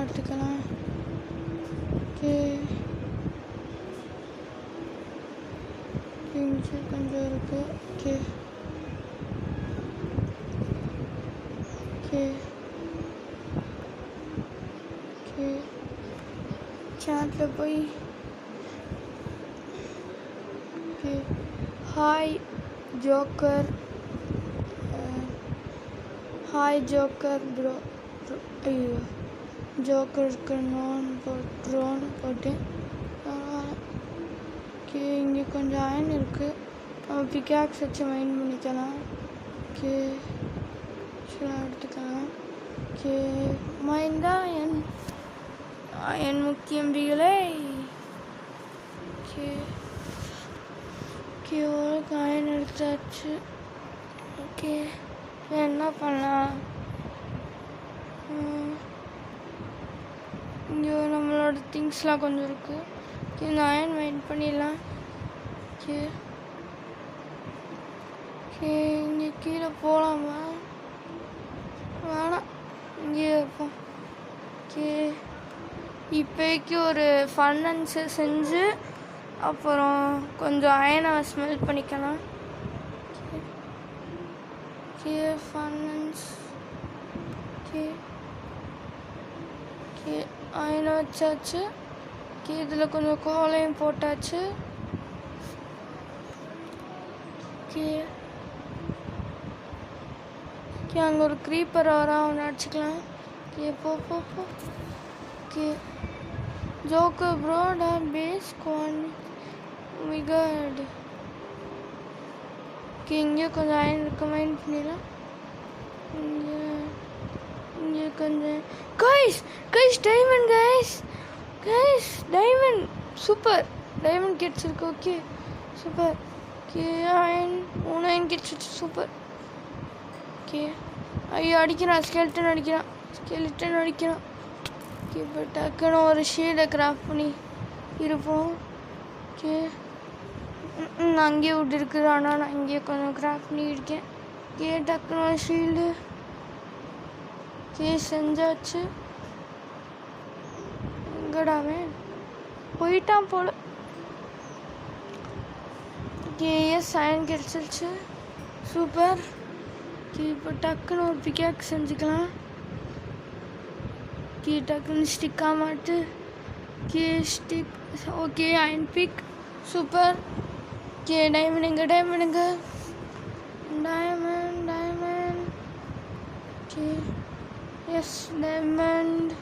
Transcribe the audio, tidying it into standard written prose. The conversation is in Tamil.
எடுத்துக்கலாம். ஓகே, இங்கே கொஞ்சம் இருக்குது. ஓகே ஓகே ஓகே, சேட்டில் போய் okay, hi joker, hi joker bro. ஐயோ, ஜோக்கருக்கு ட்ரோன் போட்டேன். ஓகே, இங்கே கொஞ்சம் அயன் இருக்குது. நம்ம பிக்காக்ஸ் வச்சு மைண்ட் பண்ணிக்கலாம். ஓகே, எடுத்துக்கலாம். ஓகே, மைண்டா அயன் முக்கியம் பிகளே. ஓகே ஓகே, ஒரு அயன் எடுத்தாச்சு. ஓகே, என்ன பண்ணலாம்? இங்கே நம்மளோட திங்ஸ்லாம் கொஞ்சம் இருக்குது. ஓகே, இந்த அயன் மைண்ட் பண்ணிடலாம். ஓகே ஓகே, இங்கே கீழே போகலாமா? வேணாம், இங்கே இருப்போம். ஓகே, இப்போதைக்கு ஒரு ஃபன்னன்ஸை செஞ்சு அப்புறம் கொஞ்சம் அயனை ஸ்மெல் பண்ணிக்கலாம். ஓகே, ஃபன்னன்ஸ். ஓகே ஓகே, அயனை வச்சாச்சு. ஓகே, இதில் கொஞ்சம் கோலையும் போட்டாச்சு. ஓகே ஓகே, அங்கே ஒரு க்ரீப்பர் வரான், அவனை அடிச்சுக்கலாம். ஓகே, போ போ போ. ஓகே, ஜோக்கர் ப்ரோட பேஸ் மிகட். ஓகே, இங்கே கொஞ்சம் அயன் இருக்க மைண்ட் பண்ணிடலாம். இங்கே கொஞ்சம் guys diamond guys diamond. Super, diamond கிடச்சிருக்கு. Okay super. Okay, iron 3 iron கிடச்சிச்சு. சூப்பர். ஓகே, ஐயோ அடிக்கிறான், ஸ்கெல்டன் அடிக்கிறான். ஓகே, இப்போ டக்குன்னு ஒரு ஷீல்டை கிராஃப்ட் பண்ணி இருப்போம். ஓகே, நான் அங்கேயே விட்டு இருக்குது, ஆனால் நான் இங்கேயே கொஞ்சம் கிராஃப்ட் பண்ணியிருக்கேன். ஓகே, டக்குன்னு ஒரு ஷீல்டு. ஓகே, செஞ்சாச்சு. எங்கடாமே போயிட்டான் போல. ஓகே, எஸ் அயன் கிடச்சிருச்சு. சூப்பர். ஓகே, இப்போ டக்குன்னு ஒரு பிக்காக் செஞ்சுக்கலாம். ஓகே, டக்குன்னு ஸ்டிக்காக மாட்டு. Okay, stick. Okay, iron pick. Super. Okay, diamond diamond. Okay, yes diamond.